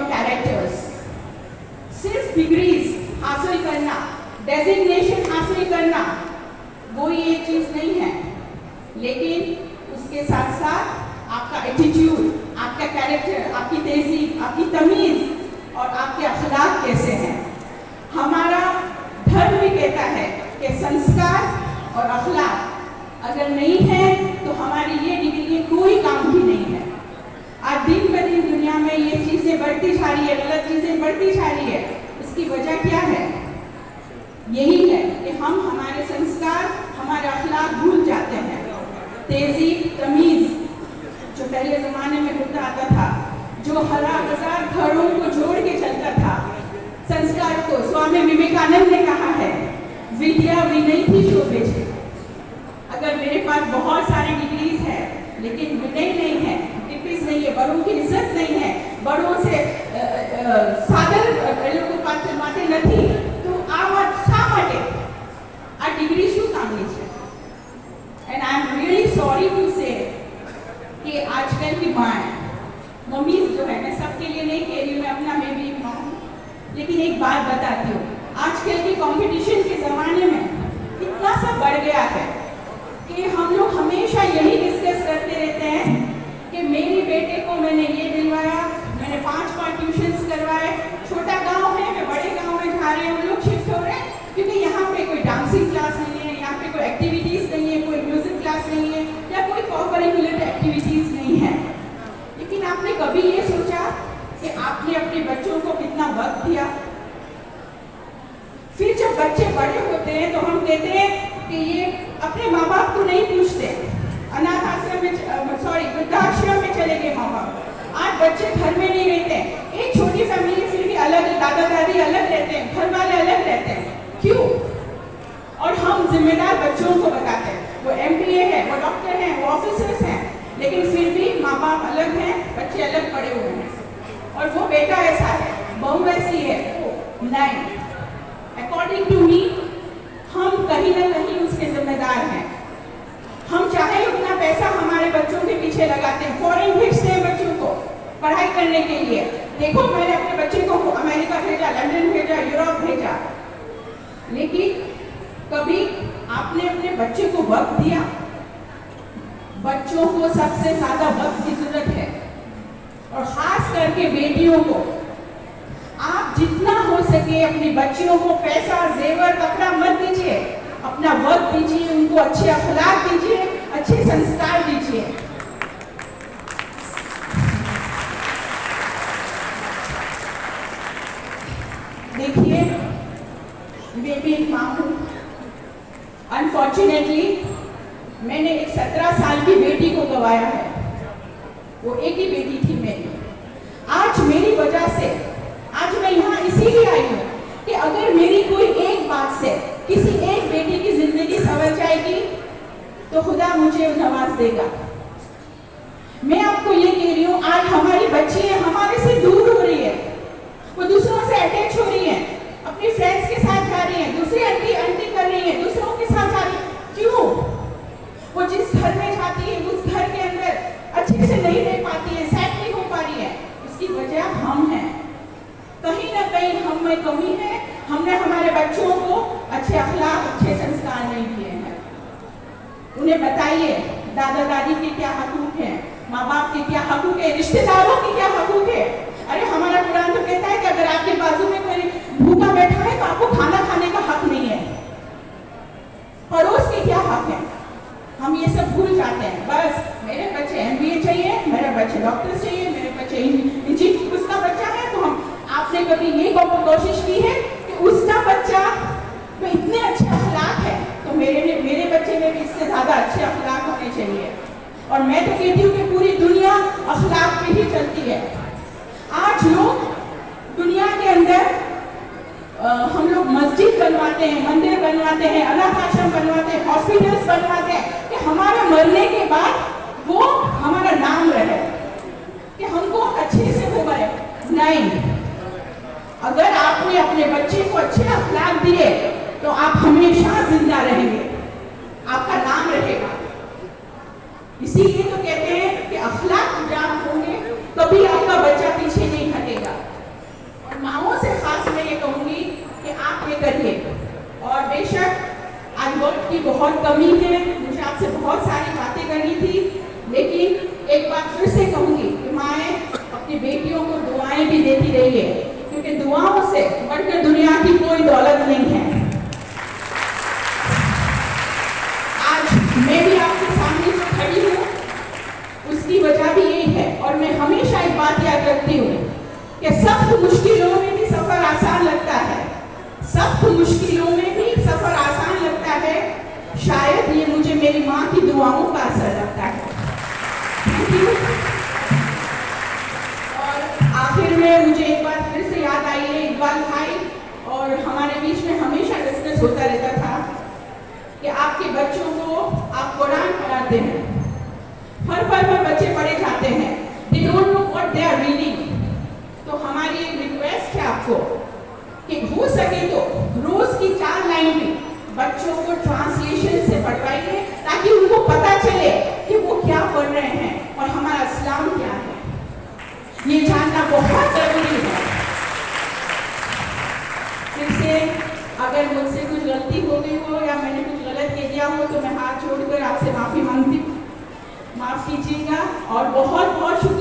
Characters. सिर्फ degrees हासिल करना, डेजिग्नेशन हासिल करना वो ये चीज नहीं है, लेकिन उसके साथ साथ आपका एटीट्यूड, आपका कैरेक्टर, आपकी तहजीब, आपकी तमीज और आपके अखलाक कैसे हैं। हमारा धर्म भी कहता है कि संस्कार और अखलाक अगर नहीं है तो हमारी ये डिग्री कोई काम की नहीं है। आज दिन ब दिन दुनिया में ये चीजें बढ़ती जा रही है, गलत चीजें बढ़ती जा रही है। इसकी वजह क्या है? यही है कि हम हमारे संस्कार, हमारे अखलाक भूल जाते हैं। तहजीब, तमीज जो पहले जमाने में होता आता था, जो हजार घरों को जोड़ के चलता था, संस्कार को स्वामी विवेकानंद ने कहा है, विद्या विनय शोभे। अगर मेरे पास बहुत सारी डिग्रीज है लेकिन विनय नहीं है, डिग्रीज नहीं है, बड़ों की इज्जत नहीं है, बड़ों से सादर लोगों पास माते नहीं, तो आ शा माटे आ डिग्री शू कामनी है। And I am really sorry to say कि आजकल की माँ मम्मी जो है, मैं सबके लिए नहीं कह रही हूँ, मैं अपना मैं भी माँ हूँ, लेकिन एक बात बताती हूँ, आजकल के कंपटीशन के ज़माने में इतना सब बढ़ गया है कि हम लोग हमेशा यही डिस्कस करते रहते हैं कि मेरे बेटे को मैंने ये दिलवाया, मैंने 5 ट्यूशन्स करवाए, छोटा गांव है, मैं बड़े गांव में जा रहे हैं, हम लोग शिफ्ट हो रहे हैं क्योंकि यहाँ पे कोई डांसिंग क्लास नहीं है, यहाँ पे कोई एक्टिविटीज़ नहीं है, कोई म्यूजिक क्लास नहीं है, या कोई को-करिकुलर एक्टिविटीज़ नहीं है। लेकिन आपने कभी ये सोचा कि आपने अपने बच्चों को कितना वक्त दिया? फिर जब बच्चे बड़े होते हैं तो हम कहते हैं कि ये अपने माँ बाप को नहीं पूछते, अनाथ आश्रम में वृद्धाश्रम में चले गए माँ बाप। आज बच्चे घर में नहीं रहते, एक छोटी फैमिली फिर भी अलग, दादा दादी अलग रहते हैं, घर वाले अलग रहते हैं, क्यों? और हम जिम्मेदार बच्चों को बताते हैं, वो MBA है, वो डॉक्टर हैं, वो ऑफिसर्स हैं, लेकिन फिर भी माँ बाप अलग हैं, बच्चे अलग पड़े हुए हैं। और वो बेटा ऐसा है, बहू ऐसी है, वो नहीं। अकॉर्डिंग टू मी हम कहीं ना कहीं उसके जिम्मेदार हैं। हम चाहे उतना पैसा हमारे बच्चों के पीछे लगाते हैं, फॉरेन भेजते हैं बच्चों को पढ़ाई करने के लिए। देखो मैंने अपने बच्चे को अमेरिका भेजा, लंदन भेजा, यूरोप भेजा, लेकिन कभी आपने अपने बच्चे को वक्त दिया? बच्चों को सबसे ज्यादा वक्त की जरूरत है, और खास करके बेटियों को। आप जितना हो सके अपनी बच्चियों को पैसा, जेवर, कपड़ा मत दीजिए, अपना वक्त दीजिए, उनको अच्छे अखलाक दीजिए, अच्छे संस्कार दीजिए। देखिए, मैं भी एक माँ हूँ। अनफॉर्चुनेटली मैंने एक 17 साल की बेटी को गंवाया है। वो एक ही बेटी थी मेरी। आज मेरी वजह से आज मैं यहाँ इसीलिए आई हूँ कि अगर मेरी कोई एक बात से किसी एक बेटी की जिंदगी संवर जाएगी तो खुदा मुझे नवाज देगा। मैं आपको ये कह रही हूँ, आज हमारी बच्ची हमारे से दूर हो रही है, वो दूसरों से अटैच हो रही है, अपनी फ्रेंड्स के साथ जा रही है, दूसरी आंटी कर रही है, दूसरों के साथ जा रही है। क्यों? वो जिस घर में जाती है उस घर के अंदर अच्छे से नहीं रह पाती है, सेट नहीं हो पा रही है। इसकी वजह हम हैं। कहीं ना कहीं हम में कमी है, हमने हमारे बच्चों को अच्छे अखलाक, अच्छे संस्कार नहीं दिए हैं। उन्हें बताइए दादा दादी के क्या हकूक हैं, माँ बाप के क्या हकूक है, रिश्तेदारों के क्या हकूक है। अरे हमारा कुरान तो कहता है कि अगर आपके बाजू में कोई भूखा बैठा है तो आपको खाना खाने का हक नहीं है। पड़ोस के क्या हक है, हम ये सब भूल जाते हैं। बस मेरे बच्चे MBA चाहिए, मेरे बच्चे डॉक्टर चाहिए, मेरे बच्चे इंजीनियर, उसका बच्चा है तो हम। आपने कभी ये कोशिश की है कि उसका बच्चा में इतने अच्छे अखलाक है तो मेरे बच्चे में भी इससे ज्यादा अच्छे अखलाक होने चाहिए। और मैं तो कहती हूँ कि पूरी दुनिया अखलाक पे ही चलती है। आज लोग दुनिया के अंदर हम लोग मस्जिद बनवाते हैं, मंदिर बनवाते हैं, अनाथ आश्रम बनवाते हैं, हॉस्पिटल्स बनवाते हैं कि हमारे मरने के बाद वो हमारा नाम रहे, कि हमको अच्छे से हो गए। नहीं, अगर आपने अपने बच्चे को अच्छे अखलाक दिए तो आप हमेशा जिंदा रहेंगे, आपका नाम रहेगा। इसीलिए तो कहते हैं कि अखलाक जब होंगे कभी आपका बच्चा पीछे नहीं हटेगा। देती रहिए, क्योंकि दुआओं से बढ़कर दुनिया की कोई दौलत नहीं है। आज मैं भी आपके सामने जो खड़ी हूँ उसकी वजह भी यही है, और मैं हमेशा एक बात याद रखती हूँ कि सख्त मुश्किलों में भी सफर आसान लगता है, सख्त मुश्किलों में भी सफर आसान लगता है। शायद ये मुझे मेरी माँ की दुआओं का असर लगता है। Thank you. और आखिर में मुझे एक बार फिर से याद आई है, इकबाल भाई और हमारे बीच में हमेशा डिस्कस होता रहता था कि आपके बच्चों को आप कुरान पढ़ाते हैं, हर पल में बच्चे पढ़े जाते हैं, they don't know what they are reading. तो हमारी एक रिक्वेस्ट है आपको कि हो सके तो रोज की 4 लाइन भी बच्चों को ट्रांसलेशन से पढ़वाइए, ताकि उनको पता चले कि वो क्या पढ़ रहे हैं और हमारा इस्लाम क्या है, ये जानना बहुत जरूरी है। फिर से अगर मुझसे कुछ गलती हो गई हो या मैंने कुछ गलत कह दिया हो तो मैं हाथ जोड़कर आपसे माफी मांगती हूँ, माफ कीजिएगा और बहुत बहुत शुक्रिया।